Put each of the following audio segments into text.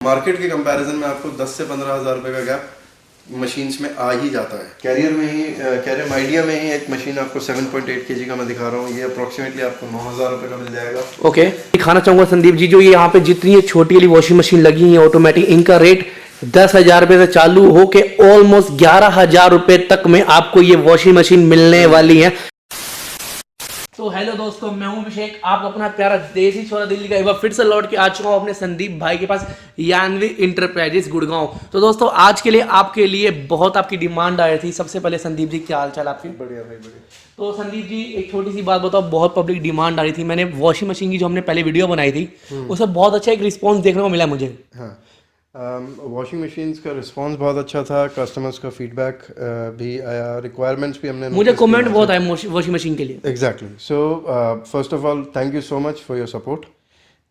Market के comparison में आपको 10 से 15,000 रुपये का गैप मशीन्स में आ ही जाता है। कैरियर माइडिया में ही एक मशीन आपको 7.8 kg का मैं दिखा रहा हूँ, ये अप्रोक्सीमेटली आपको 9,000 रुपये का मिल जाएगा। ओके, दिखाना चाहूंगा संदीप जी, जो ये यहाँ पे जितनी ये छोटी वाली वॉशिंग मशीन लगी है ऑटोमेटिक, इनका रेट 10,000 रुपये से चालू हो के ऑलमोस्ट 11,000 रुपये तक में आपको ये वॉशिंग मशीन मिलने वाली है। तो हेलो दोस्तों, मैं हूं अभिषेक, आप अपना प्यारा देसी छोरा दिल्ली का एक बार फिर से लौट के आ चुका हूं अपने संदीप भाई के पास, यानवी इंटरप्राइजेस गुड़गांव। तो दोस्तों आज के लिए आपके लिए बहुत आपकी डिमांड आई थी। सबसे पहले संदीप जी, क्या हाल चाल आपकी? बढ़िया भाई, बढ़िया। तो संदीप जी एक छोटी सी बात बताओ, बहुत पब्लिक डिमांड आ रही थी, मैंने वॉशिंग मशीन की जो हमने पहले वीडियो बनाई थी उसमें बहुत अच्छा एक रिस्पॉन्स देखने को मिला मुझे। हाँ, वॉशिंग मशीन्स का रिस्पांस बहुत अच्छा था, कस्टमर्स का फीडबैक भी आया, रिक्वायरमेंट्स भी हमने मुझे कमेंट बहुत आए वॉशिंग मशीन के लिए। Exactly. So first of all thank you so much for your support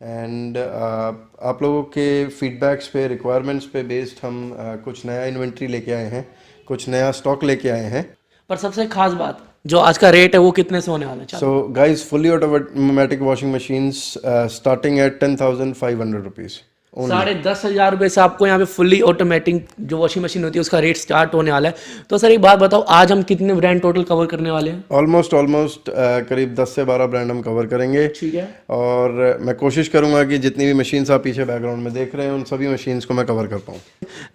and आप लोगों के फीडबैक्स पे, रिक्वायरमेंट्स पे बेस्ड हम कुछ नया इन्वेंट्री लेके आए हैं, कुछ नया स्टॉक लेके आए हैं। पर सबसे खास बात, जो आज का रेट है वो कितने से होने वाला है? So guys, fully automatic washing machines starting at 10,500 rupees. 10,500 रुपये से आपको यहाँ पे फुल्ली ऑटोमेटिक जो वॉशिंग मशीन होती है उसका रेट स्टार्ट होने वाला है। तो सर एक बात बताओ, आज हम कितने ब्रांड टोटल कवर करने वाले हैं? ऑलमोस्ट करीब 10 से 12 ब्रांड हम कवर करेंगे। ठीक है। और मैं कोशिश करूंगा कि जितनी भी मशीन्स आप पीछे बैकग्राउंड में देख रहे हैं उन सभी मशीन्स को मैं कवर कर पाऊँ।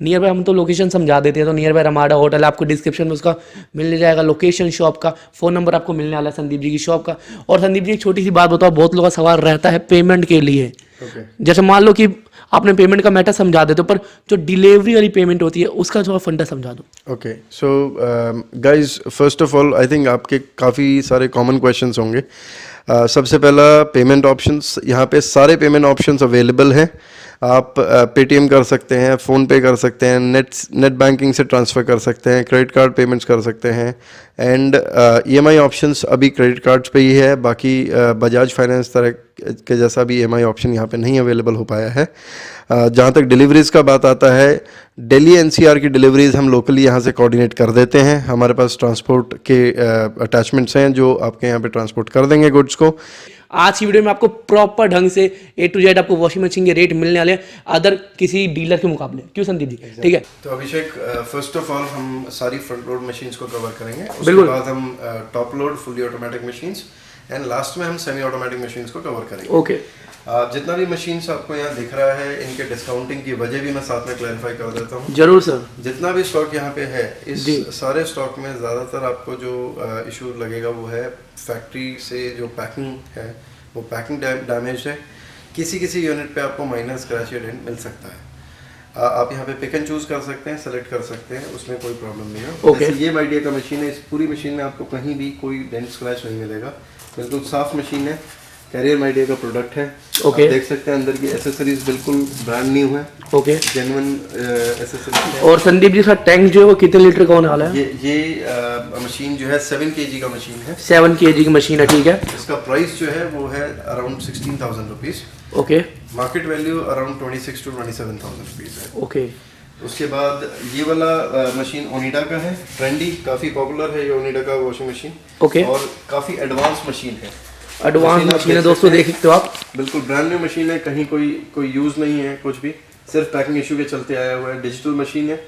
नियर बाय हम तो लोकेशन समझा देते हैं, तो नियर बाय रमाडा होटल आपको डिस्क्रिप्शन में उसका मिल जाएगा, लोकेशन, शॉप का फ़ोन नंबर आपको मिलने वाला है संदीप जी की शॉप का। और संदीप जी एक छोटी सी बात बताओ, बहुत लोगों का सवाल रहता है पेमेंट के लिए। जैसे मान लो कि आपने पेमेंट का मैटर समझा देते हो, पर जो डिलीवरी वाली पेमेंट होती है उसका जो फंडा समझा दो। Okay, so guys, first of all I think आपके काफ़ी सारे कॉमन क्वेश्चंस होंगे। सबसे पहला, पेमेंट ऑप्शंस। यहाँ पे सारे पेमेंट ऑप्शंस अवेलेबल हैं। आप पेटीएम कर सकते हैं, फ़ोन पे कर सकते हैं, नेट बैंकिंग से ट्रांसफ़र कर सकते हैं, क्रेडिट कार्ड पेमेंट्स कर सकते हैं एंड ईएमआई ऑप्शंस अभी क्रेडिट कार्ड्स पे ही है। बाकी बजाज फाइनेंस तरह के जैसा भी ईएमआई ऑप्शन यहाँ पे नहीं अवेलेबल हो पाया है। जहाँ तक डिलीवरीज़ का बात आता है, दिल्ली एनसीआर की डिलीवरीज़ हम लोकली यहाँ से कोऑर्डिनेट कर देते हैं। हमारे पास ट्रांसपोर्ट के अटैचमेंट्स हैं जो आपके यहाँ पे ट्रांसपोर्ट कर देंगे गुड्स को। आज की वीडियो में आपको प्रॉपर ढंग से A to Z आपको वॉशिंग मशीन के रेट मिलने वाले हैं अदर किसी डीलर के मुकाबले। क्यों संदीप जी? ठीक है। तो अभिषेक, फर्स्ट ऑफ ऑल हम सारी फ्रंट लोड मशीन्स को कवर करेंगे, उसके बाद हम top load fully automatic machines and last में हम सेमी ऑटोमेटिक मशीन्स को कवर करेंगे। ओके। जितना भी मशीन्स आपको यहाँ दिख रहा है, इनके डिस्काउंटिंग की वजह भी मैं साथ में क्लैरिफाई कर देता हूँ। जरूर सर। जितना भी स्टॉक यहाँ पे है, इस सारे स्टॉक में ज़्यादातर आपको जो इशू लगेगा वो है फैक्ट्री से जो पैकिंग है, वो पैकिंग डैमेज है। किसी यूनिट पे आपको माइनर स्क्रैच या डेंट मिल सकता है। आप यहाँ पे पिक एंड चूज कर सकते हैं, सेलेक्ट कर सकते हैं, उसमें कोई प्रॉब्लम नहीं है। Okay. ये माइडिया का मशीन है, इस पूरी मशीन में आपको कहीं भी कोई डेंट स्क्रैच नहीं मिलेगा, बिल्कुल साफ मशीन है। कैरियर माइडिया का प्रोडक्ट है। Okay. आप देख सकते हैं अंदर की एसेसरीज बिल्कुल ब्रांड न्यू है। ओके। Genuine accessories. और संदीप जी का टैंक जो है वो कितने लीटर का होने वाला है? ये मशीन जो है 7 kg का मशीन है। 7 kg की मशीन है। ठीक है। इसका प्राइस जो है वो है around 16,000 rupees. Okay. Market value around 26 to 27,000 rupees है। ओके। उसके बाद ये वाला मशीन ओनिडा का है, ट्रेंडी, काफ़ी पॉपुलर है ये ओनिडा का वॉशिंग मशीन। ओके। और काफ़ी एडवांस मशीन है। एडवांस मशीन है दोस्तों, देख सकते हो आप, बिल्कुल ब्रांड न्यू मशीन है, कहीं कोई यूज़ नहीं है कुछ भी, सिर्फ पैकिंग इशू के चलते आया हुआ है। डिजिटल मशीन है।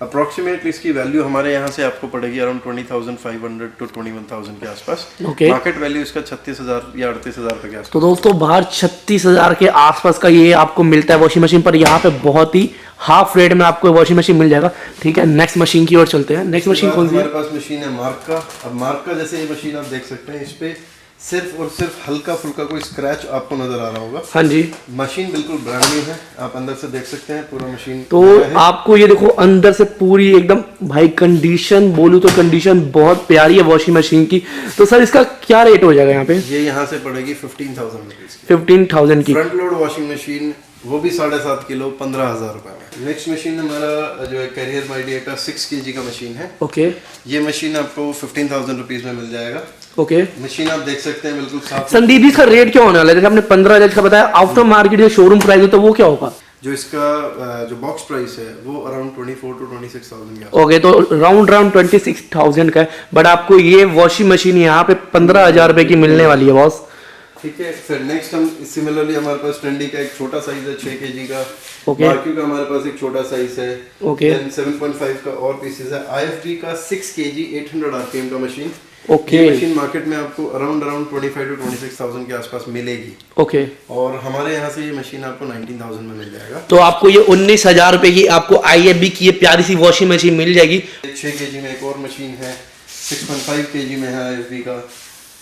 अप्रॉक्सीमेटली इसकी वैल्यू हमारे यहाँ से आपको पड़ेगी अराउंड 20,500 to 21,000 के आसपास। ओके। मार्केट वैल्यू इसका 36,000 या 38,000 के आसपास। तो दोस्तों बाहर 36,000 के आसपास का ये आपको मिलता है वॉशिंग मशीन, पर यहाँ पे बहुत ही हाफ रेट में आपको वॉशिंग मशीन मिल जाएगा। ठीक है, नेक्स्ट मशीन की ओर चलते हैं। नेक्स्ट मशीन कौन सी है? हमारे पास मशीन है मार्क का। अब मार्क का जैसे ये मशीन आप देख सकते हैं, इस पे सिर्फ और सिर्फ हल्का फुल्का कोई स्क्रैच आपको नजर आ रहा होगा। हाँ जी। मशीन बिल्कुल ब्रांड न्यू है, आप अंदर से देख सकते हैं पूरा मशीन। तो आपको ये देखो अंदर से पूरी एकदम भाई कंडीशन बोलूँ तो कंडीशन बहुत प्यारी है वॉशिंग मशीन की। तो सर इसका क्या रेट हो जाएगा यहाँ पे? ये यहाँ से पड़ेगी 15,000 रुपीज़ की। 15,000 की फ्रंट लोड वॉशिंग मशीन, वो भी 7.5 किलो, 15,000 रुपए में। नेक्स्ट मशीन हमारा जो है कैरियर माइडिया का 6 kg का मशीन है। ओके। ये मशीन आपको 15,000 रुपीज़ में मिल जाएगा। ओके। मशीन आप देख सकते हैं बिल्कुल साफ। संदीप जी इसका रेट क्या होने वाला है? जैसे आपने 15,000 का बताया, आफ्टर मार्केट जो शोरूम प्राइस होता है वो क्या होगा? जो इसका जो बॉक्स प्राइस है वो अराउंड 24 to 26,000 का। ओके, तो राउंड 26,000 का है, बट आपको ये वॉशिंग मशीन यहाँ पे 15,000 रुपए की मिलने वाली है बॉस। ठीक है फिर नेक्स्ट हम सिमिलरली हमारे पास ट्रेंडी का एक छोटा साइज है 6 kg का। Okay. मार्क्यू का हमारे पास एक छोटा साइज है। Okay. Then 7.5 का और पीसेस है। IFG का 6 kg 800 RPM का मशीन। Okay. ये मशीन मार्केट में आपको अराउंड 25 to 26,000 के आसपास मिलेगी। ओके। और हमारे यहाँ से ये मशीन आपको 19,000 में मिल जाएगा। तो आपको ये 19,000 रुपए की आपको IFB की ये प्यारी सी वॉशिंग मशीन मिल जाएगी। 6 kg में एक और मशीन है, 6.5 kg में है IFB का,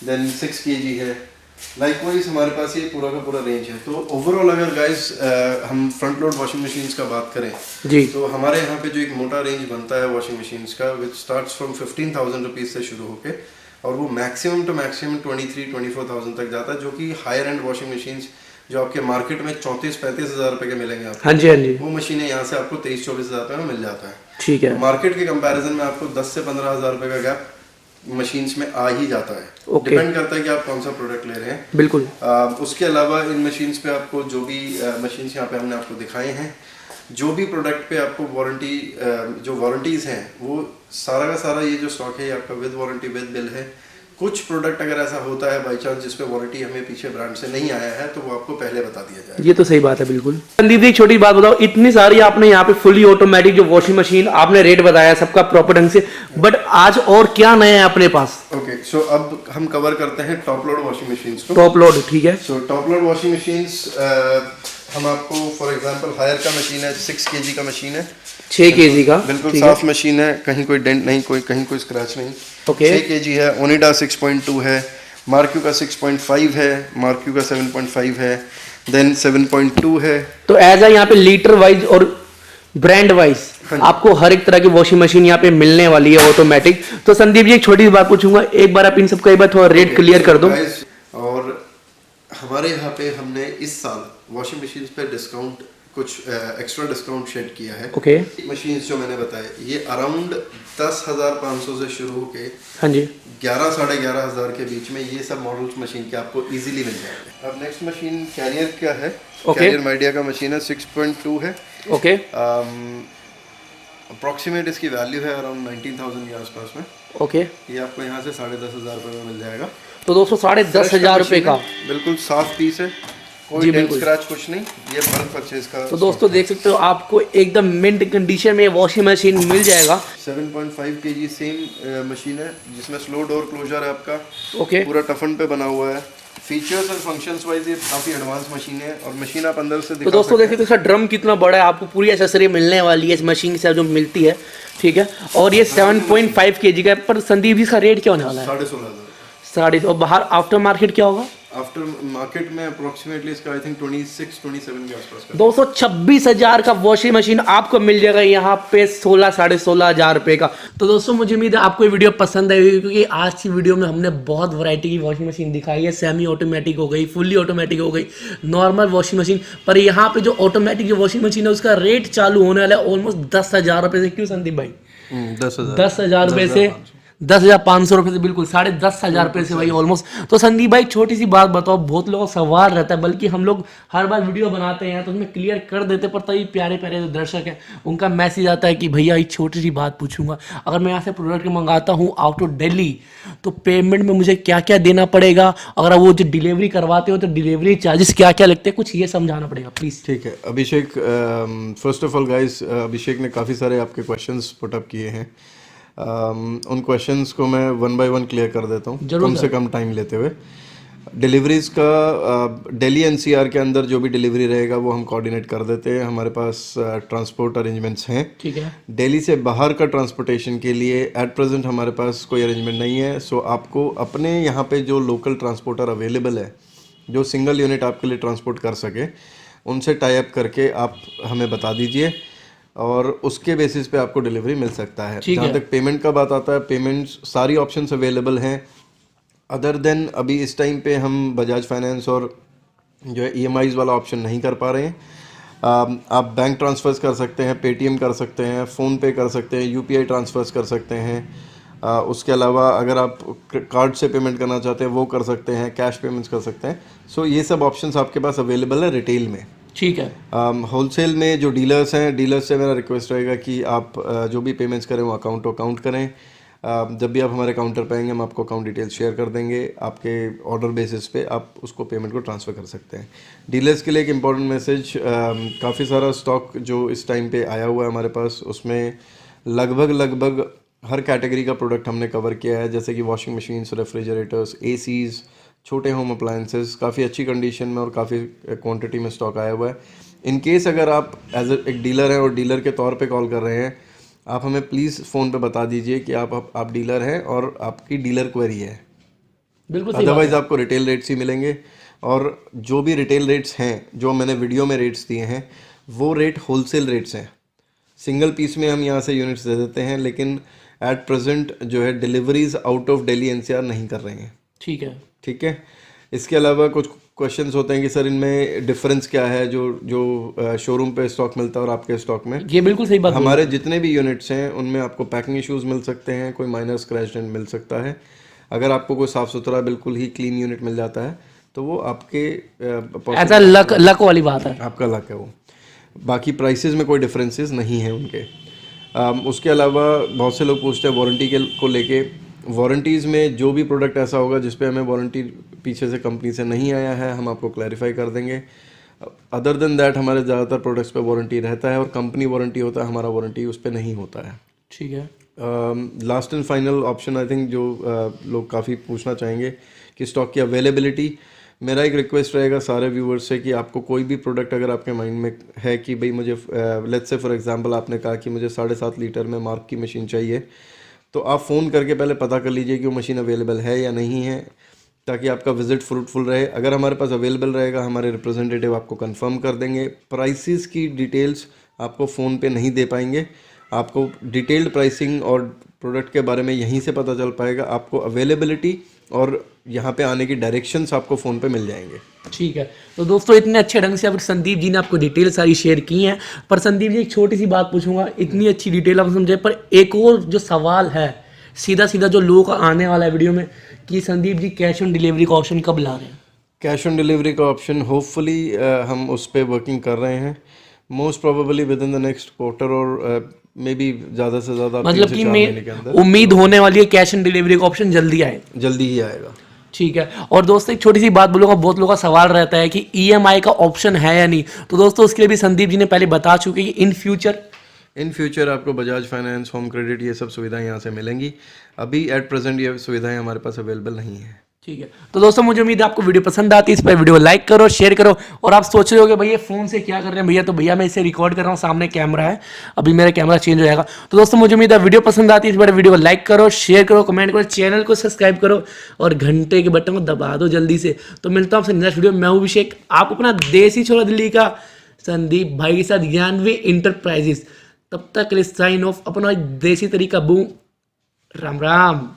देन 6 kg है। लाइकवाइज हमारे पास ये पूरा का पूरा रेंज है। तो ओवरऑल अगर गाइस हम फ्रंट लोड वॉशिंग मशीन्स का बात करें जी, तो हमारे यहाँ पे जो एक मोटा रेंज बनता है वॉशिंग मशीन्स का विच स्टार्ट्स फ्रॉम 15,000 रुपीज से शुरू होके और वो मैक्सिमम टू मैक्सिमम 23-24,000 तक जाता है, जो कि हायर एंड वॉशिंग मशीन्स जो आपके मार्केट में 34-35 हज़ार रुपए के मिलेंगे आपको। हाँ जी, हाँ जी, वो मशीनें यहाँ से आपको 23-24 हज़ार रुपए में मिल जाता है। ठीक है। मार्केट के कंपैरिजन में आपको 10 से 15 हज़ार रुपए का गैप मशीन्स में आ ही जाता है। Okay. डिपेंड करता है कि आप कौन सा प्रोडक्ट ले रहे हैं। बिल्कुल। उसके अलावा इन मशीन्स पे आपको जो भी मशीन्स यहाँ पे हमने आपको दिखाए हैं, जो भी प्रोडक्ट पे आपको वारंटी जो वारंटीज हैं वो सारा का सारा ये जो स्टॉक है ये आपका विद वारंटी विद बिल है। कुछ प्रोडक्ट अगर ऐसा होता है बाई चांस जिसपे वारंटी हमें पीछे ब्रांड से नहीं आया है तो वो आपको पहले बता दिया जाएगा। ये तो सही बात है बिल्कुल। संदीप जी एक छोटी बात बताओ, इतनी सारी आपने यहाँ पे फुली ऑटोमेटिक जो वॉशिंग मशीन आपने रेट बताया सबका प्रॉपर ढंग से, बट आज और क्या नया है अपने पास? ओके सो अब हम कवर करते हैं टॉप लोड वॉशिंग मशीन्स को। टॉप लोड, ठीक है। So top load washing machines हम आपको फॉर एग्जांपल हायर का मशीन है, 6 kg का मशीन है, 6 kg का, बिल्कुल ठीक साफ मशीन है, कहीं कोई डेंट नहीं, कहीं कोई स्क्रैच नहीं। ओके। 6 kg है, ओनिडा 6.2 है, मार्क्यू का 6.5 है, मार्क्यू का 7.5 है, देन 7.2 है। तो एज यहाँ पे लीटर वाइज और ब्रांड वाइज आपको हर एक तरह की वॉशिंग मशीन यहाँ पे मिलने वाली है ऑटोमेटिक। तो संदीप जी एक छोटी सी बात पूछूंगा, एक बार आप इन सबका एक बार थोड़ा रेट क्लियर कर दो। Guys, और हमारे यहाँ पे हमने इस साल वॉशिंग मशीन पे डिस्काउंट कुछ एक्स्ट्रा डिस्काउंट शेड किया है। ओके। मशीन्स जो मैंने बताए ये अराउंड 10,500 से शुरू होके हाँ जी, 11-11,500 के बीच में ये सब मॉडल्स मशीन के आपको इजीली मिल जाएंगे। अब नेक्स्ट मशीन कैरियर का है। कैरियर माइडिया का मशीन है, 6.2 है। ओके। अप्रॉक्सीमेट इसकी वैल्यू है अराउंड 19,000 के आसपास में। ओके। ये आपको यहाँ से 10,500 रुपये में मिल जाएगा। तो दोस्तों 10,500 रुपए का बिल्कुल साफ पीस है, कोई डेंट स्क्रैच कुछ नहीं। ये बल्क परचेज का। तो दोस्तों देख सकते हो आपको एकदम मिंट कंडीशन में वॉशिंग मशीन मिल जाएगा। 7.5 kg सेम मशीन है जिसमें स्लो डोर क्लोजर है आपका। ओके। पूरा टफन पे बना हुआ है। फीचर्स और फंक्शंस वाइज ये काफी एडवांस मशीन है और मशीन आप अंदर से तो दोस्तों देखिए तो इसका ड्रम कितना बड़ा है, आपको पूरी एक्सेसरी मिलने वाली है इस मशीन से जो मिलती है, ठीक है। और ये 7.5 kg का है। पर संदीप जी इसका रेट क्या होने वाला है? 16,500। और बाहर आफ्टर मार्केट क्या होगा? आफ्टर मार्केट में अप्रोक्सीमेटली इसका आई थिंक 26-27 के आसपास का। 226,000 का वॉशिंग मशीन आपको मिल जाएगा यहाँ पे 16-16,500 रुपए का। तो दोस्तों मुझे उम्मीद है आपको ये वीडियो पसंद आई होगी, क्योंकि आज की वीडियो में हमने बहुत वैरायटी की वॉशिंग मशीन दिखाई है। सेमी ऑटोमेटिक हो गई, फुल्ली ऑटोमेटिक हो गई, नॉर्मल वॉशिंग मशीन। पर यहाँ पे जो ऑटोमेटिक जो वॉशिंग मशीन है उसका रेट चालू होने वाला है ऑलमोस्ट 10,000 रुपए से। क्यों संदीप भाई? 10,000 रुपए से, 10,500 रुपए से, बिल्कुल 10,500 रुपए से भाई ऑलमोस्ट। तो संदीप भाई छोटी सी बात बताओ, बहुत लोगों का सवाल रहता है, बल्कि हम लोग हर बार वीडियो बनाते हैं तो उसमें क्लियर कर देते, पर तभी प्यारे प्यारे जो दर्शक हैं उनका मैसेज आता है कि भैया एक छोटी सी बात पूछूंगा, अगर मैं यहाँ से प्रोडक्ट मंगाता हूँ आउट ऑफ दिल्ली तो पेमेंट में मुझे क्या क्या देना पड़ेगा, अगर वो जो डिलीवरी करवाते हो तो डिलीवरी चार्जेस क्या क्या लगते हैं, कुछ ये समझाना पड़ेगा प्लीज। ठीक है अभिषेक, फर्स्ट ऑफ ऑल गाइस अभिषेक ने काफ़ी सारे आपके क्वेश्चंस पुट अप किए हैं। उन क्वेश्चंस को मैं 1 by 1 क्लियर कर देता हूँ कम से कम टाइम लेते हुए। डिलीवरीज का दिल्ली एनसीआर के अंदर जो भी डिलीवरी रहेगा वो हम कोऑर्डिनेट कर देते हैं। हमारे पास ट्रांसपोर्ट अरेंजमेंट्स हैं। ठीक है। दिल्ली से बाहर का ट्रांसपोर्टेशन के लिए एट प्रेजेंट हमारे पास कोई अरेंजमेंट नहीं है। सो आपको अपने यहाँ पे जो लोकल ट्रांसपोर्टर अवेलेबल है जो सिंगल यूनिट आपके लिए ट्रांसपोर्ट कर सके, उनसे टाई अप करके आप हमें बता दीजिए और उसके बेसिस पे आपको डिलीवरी मिल सकता है। जहाँ तक पेमेंट का बात आता है, पेमेंट सारी ऑप्शंस अवेलेबल हैं। अदर देन अभी इस टाइम पे हम बजाज फाइनेंस और जो है EMIs वाला ऑप्शन नहीं कर पा रहे हैं। आप बैंक ट्रांसफर्स कर सकते हैं, पेटीएम कर सकते हैं, फ़ोनपे कर सकते हैं, UPI ट्रांसफर्स कर सकते हैं। उसके अलावा अगर आप कार्ड से पेमेंट करना चाहते हैं वो कर सकते हैं, कैश पेमेंट्स कर सकते हैं। सो ये सब ऑप्शंस आपके पास अवेलेबल है रिटेल में। ठीक है। होलसेल में जो डीलर्स हैं, डीलर्स से मेरा रिक्वेस्ट रहेगा कि आप जो भी पेमेंट्स करें वो अकाउंट टू अकाउंट करें। जब भी आप हमारे काउंटर पे आएंगे हम आपको अकाउंट डिटेल्स शेयर कर देंगे, आपके ऑर्डर बेसिस पे आप उसको पेमेंट को ट्रांसफ़र कर सकते हैं। डीलर्स के लिए एक इम्पॉर्टेंट मैसेज, काफ़ी सारा स्टॉक जो इस टाइम पे आया हुआ है हमारे पास, उसमें लगभग हर कैटेगरी का प्रोडक्ट हमने कवर किया है, जैसे कि वॉशिंग मशीन्स, रेफ्रिजरेटर्स, एसीज़, छोटे होम अप्लायंसेस, काफ़ी अच्छी कंडीशन में और काफ़ी क्वांटिटी में स्टॉक आया हुआ है। इन केस अगर आप एज एक डीलर हैं और डीलर के तौर पे कॉल कर रहे हैं, आप हमें प्लीज़ फ़ोन पे बता दीजिए कि आप डीलर हैं और आपकी डीलर क्वेरी है। बिल्कुल सही बात अदरवाइज़ आपको रिटेल रेट्स ही मिलेंगे, और जो भी रिटेल रेट्स हैं, जो मैंने वीडियो में रेट्स दिए हैं, वो रेट होलसेल रेट्स हैं। सिंगल पीस में हम यहाँ से यूनिट्स दे देते हैं, लेकिन एट प्रेजेंट जो है deliveries out of Delhi NCR नहीं कर रहे हैं। ठीक है। ठीक है। इसके अलावा कुछ क्वेश्चंस होते हैं कि सर इनमें डिफरेंस क्या है जो शोरूम पे स्टॉक मिलता है और आपके स्टॉक में। ये बिल्कुल सही बात हमारे जितने भी यूनिट्स हैं उनमें आपको पैकिंग इश्यूज मिल सकते हैं, कोई माइनर स्क्रैच डेंट मिल सकता है। अगर आपको कोई साफ़ सुथरा बिल्कुल ही क्लीन यूनिट मिल जाता है तो वो आपके ऐसा लक वाली बात है। आपका लक है वो। बाकी प्राइसेस में कोई डिफरेंसेस नहीं है उनके। उसके अलावा बहुत से लोग पूछते हैं वारंटी को लेके। वारंटीज़ में जो भी प्रोडक्ट ऐसा होगा जिस पे हमें वारंटी पीछे से कंपनी से नहीं आया है, हम आपको क्लैरिफाई कर देंगे। अदर देन दैट हमारे ज़्यादातर प्रोडक्ट्स पे वारंटी रहता है और कंपनी वारंटी होता है, हमारा वारंटी उस पर नहीं होता है। ठीक है। Last and final option I think जो लोग काफ़ी पूछना चाहेंगे कि स्टॉक की अवेलेबिलिटी। मेरा एक रिक्वेस्ट रहेगा सारे व्यूवर्स से कि आपको कोई भी प्रोडक्ट अगर आपके माइंड में है कि भाई मुझे लेट्स से फॉर एग्जांपल आपने कहा कि मुझे 7.5 लीटर में मार्क की मशीन चाहिए, तो आप फ़ोन करके पहले पता कर लीजिए कि वो मशीन अवेलेबल है या नहीं है, ताकि आपका विज़िट फ्रूटफुल रहे। अगर हमारे पास अवेलेबल रहेगा हमारे रिप्रेजेंटेटिव आपको कंफर्म कर देंगे। प्राइसेस की डिटेल्स आपको फ़ोन पे नहीं दे पाएंगे, आपको डिटेल्ड प्राइसिंग और प्रोडक्ट के बारे में यहीं से पता चल पाएगा। आपको अवेलेबिलिटी और यहाँ पे आने की डायरेक्शंस आपको फ़ोन पे मिल जाएंगे। ठीक है। तो दोस्तों इतने अच्छे ढंग से अब संदीप जी ने आपको डिटेल सारी शेयर की हैं, पर संदीप जी एक छोटी सी बात पूछूंगा, इतनी अच्छी डिटेल आप समझे, पर एक और जो सवाल है सीधा जो लोगों का आने वाला है वीडियो में कि Sandeep ji cash on delivery का ऑप्शन कब ला रहे हैं? कैश ऑन डिलीवरी का ऑप्शन होपफुली हम उस पर वर्किंग कर रहे हैं, most probably with in the next quarter और मे बी ज़्यादा से ज़्यादा मतलब कि उम्मीद होने वाली है कैश ऑन डिलीवरी का ऑप्शन जल्दी आए। जल्दी ही आएगा। ठीक है। और दोस्तों एक छोटी सी बात बोलूँगा, बहुत लोगों का सवाल रहता है कि ईएमआई का ऑप्शन है या नहीं, तो दोस्तों उसके लिए भी संदीप जी ने पहले बता चुके कि इन फ्यूचर आपको बजाज फाइनेंस, होम क्रेडिट, ये सब सुविधाएं यहाँ से मिलेंगी। अभी एट प्रेजेंट ये सुविधाएं हमारे पास अवेलेबल नहीं है। ठीक है। तो दोस्तों मुझे उम्मीद है आपको वीडियो पसंद आती है, इस पर वीडियो लाइक करो, शेयर करो। और आप सोच रहे होगे भैया फ़ोन से क्या कर रहे हैं भैया, तो भैया मैं इसे रिकॉर्ड कर रहा हूँ, सामने कैमरा है, अभी मेरा कैमरा चेंज हो जाएगा। तो दोस्तों मुझे उम्मीद है वीडियो पसंद आती है, इस पर वीडियो को लाइक करो, शेयर करो, कमेंट करो, चैनल को सब्सक्राइब करो और घंटे के बटन को दबा दो जल्दी से। तो मिलता हूँ आपसे नेक्स्ट वीडियो। मैं हूँ अभिषेक, आप अपना देसी छोरा दिल्ली का संदीप भाई के साथ ज्ञानवी इंटरप्राइजेस। तब तक साइन ऑफ, अपना देसी तरीका बूम। राम राम।